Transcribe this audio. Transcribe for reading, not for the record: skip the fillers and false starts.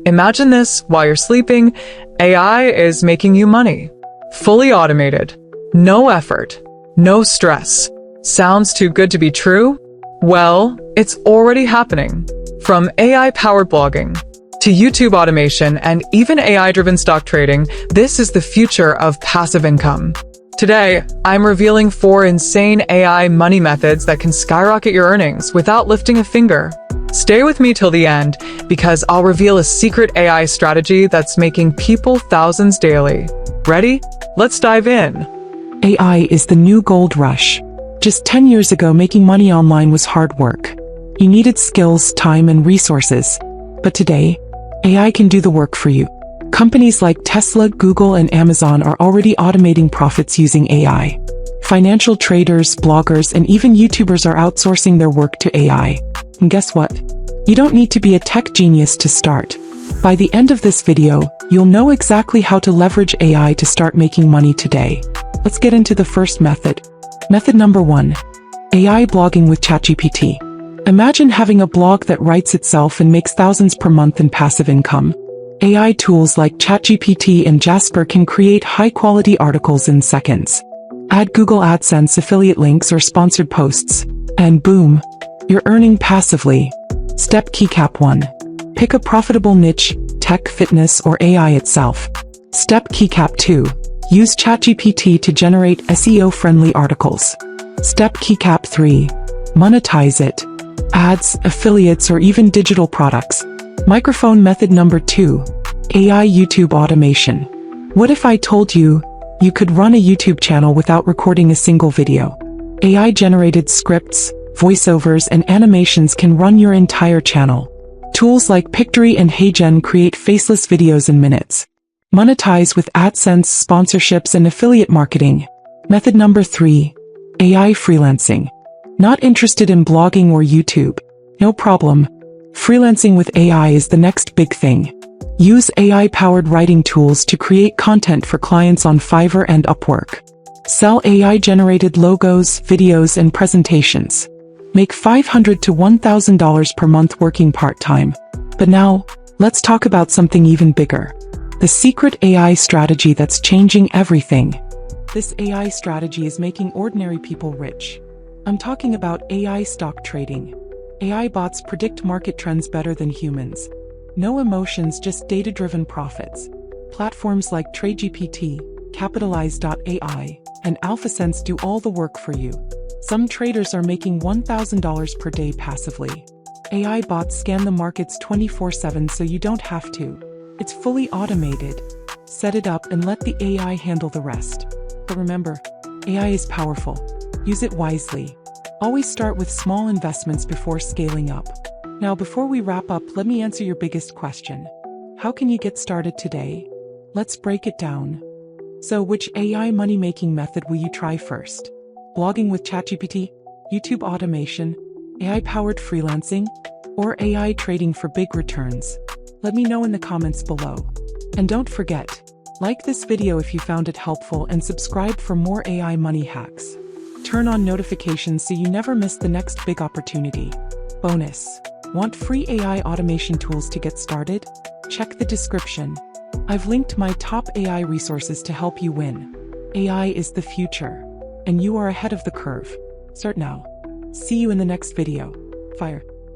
Imagine this: while you're sleeping, AI is making you money. Fully automated. No effort. No stress. Sounds too good to be true? Well, it's already happening. From AI-powered blogging to YouTube automation and even AI-driven stock trading, this is the future of passive income. Today, I'm revealing 4 insane AI money methods that can skyrocket your earnings without lifting a finger. Stay with me till the end, because I'll reveal a secret AI strategy that's making people thousands daily. Ready? Let's dive in. AI is the new gold rush. Just 10 years ago, making money online was hard work. You needed skills, time, and resources. But today, AI can do the work for you. Companies like Tesla, Google, and Amazon are already automating profits using AI. Financial traders, bloggers, and even YouTubers are outsourcing their work to AI. And guess what? You don't need to be a tech genius to start. By the end of this video, you'll know exactly how to leverage AI to start making money today. Let's get into the first method. Method number 1. AI blogging with ChatGPT. Imagine having a blog that writes itself and makes thousands per month in passive income. AI tools like ChatGPT and Jasper can create high-quality articles in seconds. Add Google AdSense affiliate links or sponsored posts, and boom, you're earning passively. Step Keycap 1. Pick a profitable niche: tech, fitness, or AI itself. Step Keycap 2. Use ChatGPT to generate SEO-friendly articles. Step Keycap 3. Monetize it: ads, affiliates, or even digital products. Microphone method number 2. AI YouTube automation. What if I told you could run a YouTube channel without recording a single video? AI-generated scripts, voiceovers, and animations can run your entire channel. Tools like Pictory and HeyGen create faceless videos in minutes. Monetize with AdSense, sponsorships, and affiliate marketing. Method number 3. AI freelancing. Not interested in blogging or YouTube? No problem. Freelancing with AI is the next big thing. Use AI-powered writing tools to create content for clients on Fiverr and Upwork. Sell AI-generated logos, videos, and presentations. Make $500 to $1,000 per month working part-time. But now, let's talk about something even bigger. The secret AI strategy that's changing everything. This AI strategy is making ordinary people rich. I'm talking about AI stock trading. AI bots predict market trends better than humans. No emotions, just data-driven profits. Platforms like TradeGPT, Capitalize.ai, and AlphaSense do all the work for you. Some traders are making $1,000 per day passively. AI bots scan the markets 24/7 so you don't have to. It's fully automated. Set it up and let the AI handle the rest. But remember, AI is powerful. Use it wisely. Always start with small investments before scaling up. Now, before we wrap up, let me answer your biggest question. How can you get started today? Let's break it down. So, which AI money-making method will you try first? Blogging with ChatGPT, YouTube automation, AI-powered freelancing, or AI trading for big returns? Let me know in the comments below. And don't forget, like this video if you found it helpful and subscribe for more AI money hacks. Turn on notifications so you never miss the next big opportunity. Bonus: want free AI automation tools to get started? Check the description. I've linked my top AI resources to help you win. AI is the future, and you are ahead of the curve. Start now. See you in the next video. Fire.